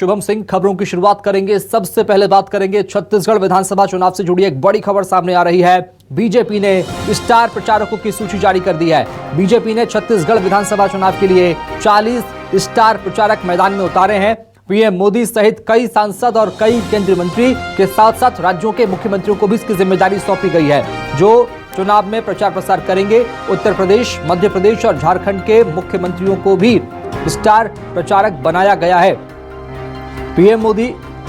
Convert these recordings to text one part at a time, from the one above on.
शुभम सिंह। खबरों की शुरुआत करेंगे। सबसे पहले बात करेंगे छत्तीसगढ़ विधानसभा चुनाव से जुड़ी एक बड़ी खबर सामने आ रही है। बीजेपी ने स्टार प्रचारकों की सूची जारी कर दी है। बीजेपी ने छत्तीसगढ़ विधानसभा चुनाव के लिए 40 स्टार प्रचारक मैदान में उतारे हैं। पीएम मोदी सहित कई सांसद और कई केंद्रीय मंत्री के साथ साथ राज्यों के मुख्यमंत्रियों को भी इसकी जिम्मेदारी सौंपी गई है, जो चुनाव में प्रचार प्रसार करेंगे। उत्तर प्रदेश, मध्य प्रदेश और झारखंड के मुख्यमंत्रियों को भी स्टार प्रचारक बनाया गया है। पीएम मोदी,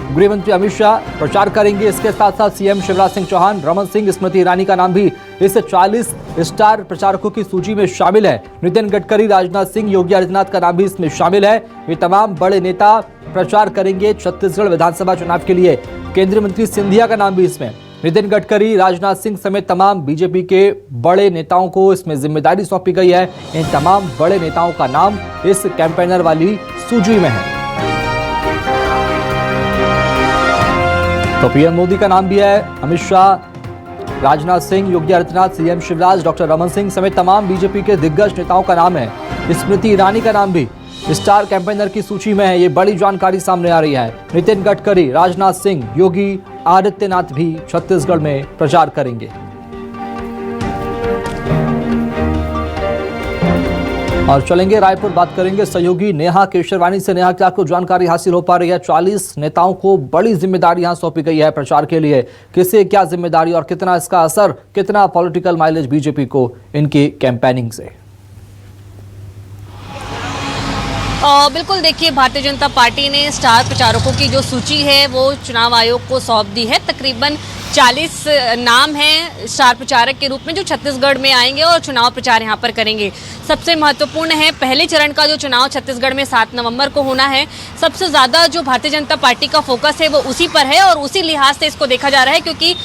गृह मंत्री अमित शाह प्रचार करेंगे। इसके साथ साथ सीएम शिवराज सिंह चौहान, रमन सिंह, स्मृति ईरानी का नाम भी इस 40 स्टार प्रचारकों की सूची में शामिल है। नितिन गडकरी, राजनाथ सिंह, योगी आदित्यनाथ का नाम भी इसमें शामिल है। ये तमाम बड़े नेता प्रचार करेंगे छत्तीसगढ़ विधानसभा चुनाव के लिए। केंद्रीय मंत्री सिंधिया का नाम भी इसमें। नितिन गडकरी, राजनाथ सिंह समेत तमाम बीजेपी के बड़े नेताओं को इसमें जिम्मेदारी सौंपी गई है। इन तमाम बड़े नेताओं का नाम इस कैंपेनर वाली सूची में है। तो पीएम मोदी का नाम भी है, अमित शाह, राजनाथ सिंह, योगी आदित्यनाथ, सीएम शिवराज, डॉक्टर रमन सिंह समेत तमाम बीजेपी के दिग्गज नेताओं का नाम है। स्मृति ईरानी का नाम भी स्टार कैंपेनर की सूची में है। ये बड़ी जानकारी सामने आ रही है। नितिन गडकरी, राजनाथ सिंह, योगी आदित्यनाथ भी छत्तीसगढ़ में प्रचार करेंगे। और चलेंगे रायपुर, बात करेंगे सहयोगी नेहा केशरवानी से। नेहा, क्या आपको जानकारी हासिल हो पा रही है? 40 नेताओं को बड़ी जिम्मेदारी यहां सौंपी गई है प्रचार के लिए। किसे क्या जिम्मेदारी और कितना इसका असर, कितना पॉलिटिकल माइलेज बीजेपी को इनकी कैंपेनिंग से? बिल्कुल, देखिए, भारतीय जनता पार्टी ने स्टार प्रचारकों की जो सूची है वो चुनाव आयोग को सौंप दी है। तकरीबन 40 नाम हैं स्टार प्रचारक के रूप में जो छत्तीसगढ़ में आएंगे और चुनाव प्रचार यहां पर करेंगे। सबसे महत्वपूर्ण है, पहले चरण का जो चुनाव छत्तीसगढ़ में 7 नवंबर को होना है। सबसे ज़्यादा जो भारतीय जनता पार्टी का फोकस है वो उसी पर है और उसी लिहाज से इसको देखा जा रहा है, क्योंकि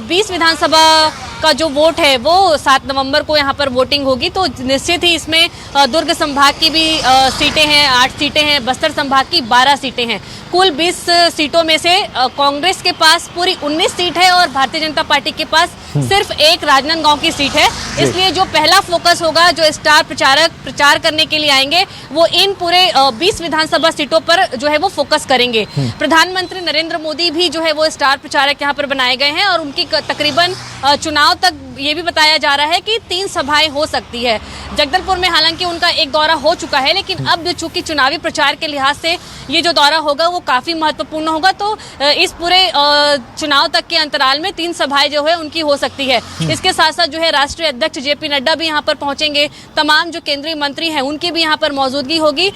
20 विधानसभा का जो वोट है वो 7 नवंबर को यहाँ पर वोटिंग होगी। तो निश्चित ही इसमें दुर्ग संभाग की भी सीटें हैं, 8 सीटें हैं, बस्तर संभाग की 12 सीटें हैं। कुल 20 सीटों में से कांग्रेस के पास पूरी 19 सीट है और भारतीय जनता पार्टी के पास सिर्फ एक राजनांदगांव की सीट है। इसलिए जो पहला फोकस होगा, जो स्टार प्रचारक प्रचार करने के लिए आएंगे, वो इन पूरे 20 विधानसभा सीटों पर जो है वो फोकस करेंगे। प्रधानमंत्री नरेंद्र मोदी भी जो है वो स्टार प्रचारक यहाँ पर बनाए गए हैं और उनकी तकरीबन चुनाव तक ये भी बताया जा रहा है कि 3 सभाएं हो सकती है। जगदलपुर में हालांकि उनका एक दौरा हो चुका है, लेकिन अब जो चूंकि चुनावी प्रचार के लिहाज से ये जो दौरा होगा वो काफी महत्वपूर्ण होगा। तो इस पूरे चुनाव तक के अंतराल में 3 सभाएं जो है उनकी हो सकती है। इसके साथ साथ जो है राष्ट्रीय अध्यक्ष जेपी नड्डा भी यहाँ पर पहुंचेंगे। तमाम जो केंद्रीय मंत्री हैं उनकी भी यहाँ पर मौजूदगी होगी।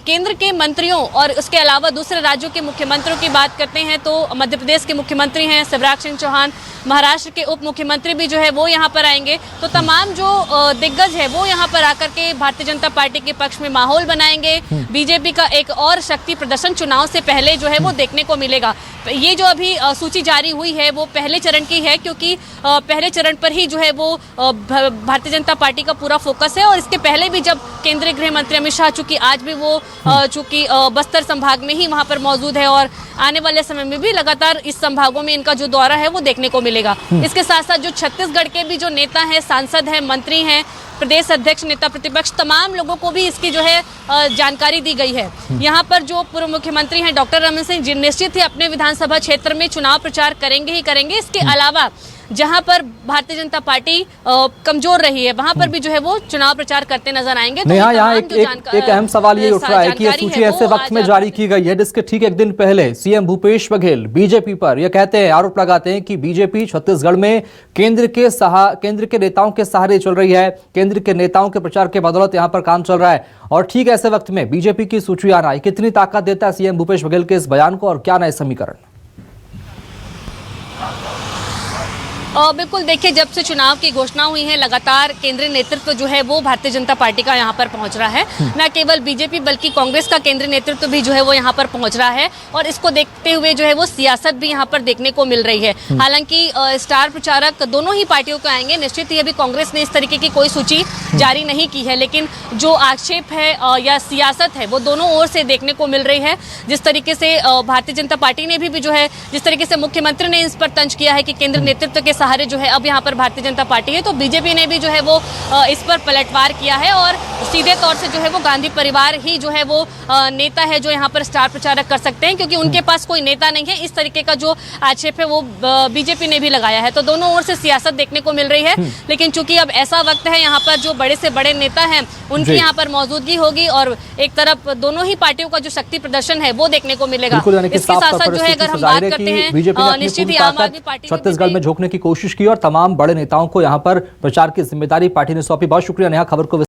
केंद्र के मंत्रियों और उसके अलावा दूसरे राज्यों के मुख्यमंत्रियों की बात करते हैं तो मध्य प्रदेश के मुख्यमंत्री हैं शिवराज सिंह चौहान, महाराष्ट्र के उप मुख्यमंत्री भी जो है वो यहाँ पर आएंगे। तो तमाम जो दिग्गज है वो यहाँ पर आकर के भारतीय जनता पार्टी के पक्ष में माहौल बनाएंगे। बीजेपी का एक और शक्ति प्रदर्शन चुनाव से पहले जो है वो देखने को मिलेगा। ये जो अभी सूची जारी हुई है वो पहले चरण की है, क्योंकि पहले चरण पर ही जो है वो भारतीय जनता पार्टी का पूरा फोकस है। और इसके पहले भी जब केंद्रीय गृह मंत्री अमित शाह चूंकि आज भी वो चूंकि बस्तर संभाग में ही वहां पर मौजूद है और आने वाले समय में भी लगातार इस संभागों में इनका जो दौरा है वो देखने को मिलेगा। इसके साथ साथ जो छत्तीसगढ़ के भी जो नेता हैं, सांसद हैं, मंत्री हैं, प्रदेश अध्यक्ष, नेता प्रतिपक्ष, तमाम लोगों को भी इसकी जो है जानकारी दी गई है। यहाँ पर जो पूर्व मुख्यमंत्री हैं डॉक्टर रमन सिंह जी निश्चित ही अपने विधानसभा क्षेत्र में चुनाव प्रचार करेंगे ही करेंगे। इसके अलावा जहां पर भारतीय जनता पार्टी कमजोर रही है वहां पर भी जो है वो चुनाव प्रचार करते नजर आएंगे। तो यहाँ एक अहम सवाल ये उठ रहा है कि ये सूची ऐसे वक्त में जारी की गई है जिसके ठीक एक दिन पहले सीएम भूपेश बघेल बीजेपी पर ये कहते हैं, आरोप लगाते हैं कि बीजेपी छत्तीसगढ़ में केंद्र के नेताओं के सहारे चल रही है, केंद्र के नेताओं के प्रचार के बदौलत यहाँ पर काम चल रहा है। और ठीक ऐसे वक्त में बीजेपी की सूची आना है, कितनी ताकत देता है सीएम भूपेश बघेल के इस बयान को और क्या नए समीकरण? बिल्कुल, देखिए, जब से चुनाव की घोषणा हुई है लगातार केंद्रीय नेतृत्व जो है वो भारतीय जनता पार्टी का यहाँ पर पहुंच रहा है। न केवल बीजेपी बल्कि कांग्रेस का केंद्रीय नेतृत्व भी जो है वो यहाँ पर पहुंच रहा है और इसको देखते हुए जो है वो सियासत भी यहाँ पर देखने को मिल रही है। हालांकि स्टार प्रचारक दोनों ही पार्टियों को आएंगे। निश्चित ही अभी कांग्रेस ने इस तरीके की कोई सूची जारी नहीं की है, लेकिन जो आक्षेप है या सियासत है वो दोनों ओर से देखने को मिल रही है। जिस तरीके से भारतीय जनता पार्टी ने भी जो है जिस तरीके से मुख्यमंत्री ने इस पर तंज किया है कि केंद्र नेतृत्व के सहारे जो है अब यहाँ पर भारतीय जनता पार्टी है। तो बीजेपी ने भी जो है वो इस पर पलटवार किया है और सीधे तौर से जो है वो गांधी परिवार ही जो है वो नेता है जो यहाँ पर स्टार प्रचारक कर सकते हैं, क्योंकि उनके पास कोई नेता नहीं है। इस तरीके का जो आक्षेप है वो बीजेपी ने भी लगाया है। तो दोनों ओर से सियासत देखने को मिल रही है, लेकिन चूंकि अब ऐसा वक्त है यहाँ पर जो बड़े से बड़े नेता हैं उनकी यहाँ पर मौजूदगी होगी और एक तरफ दोनों ही पार्टियों का जो शक्ति प्रदर्शन है वो देखने को मिलेगा। इसके साथ साथ जो है अगर हम बात करते हैं निश्चित ही आम आदमी पार्टी छत्तीसगढ़ में झोंकने की कोशिश की और तमाम बड़े नेताओं को यहाँ पर प्रचार की जिम्मेदारी पार्टी ने सौंपी। बहुत शुक्रिया नेहा, खबर को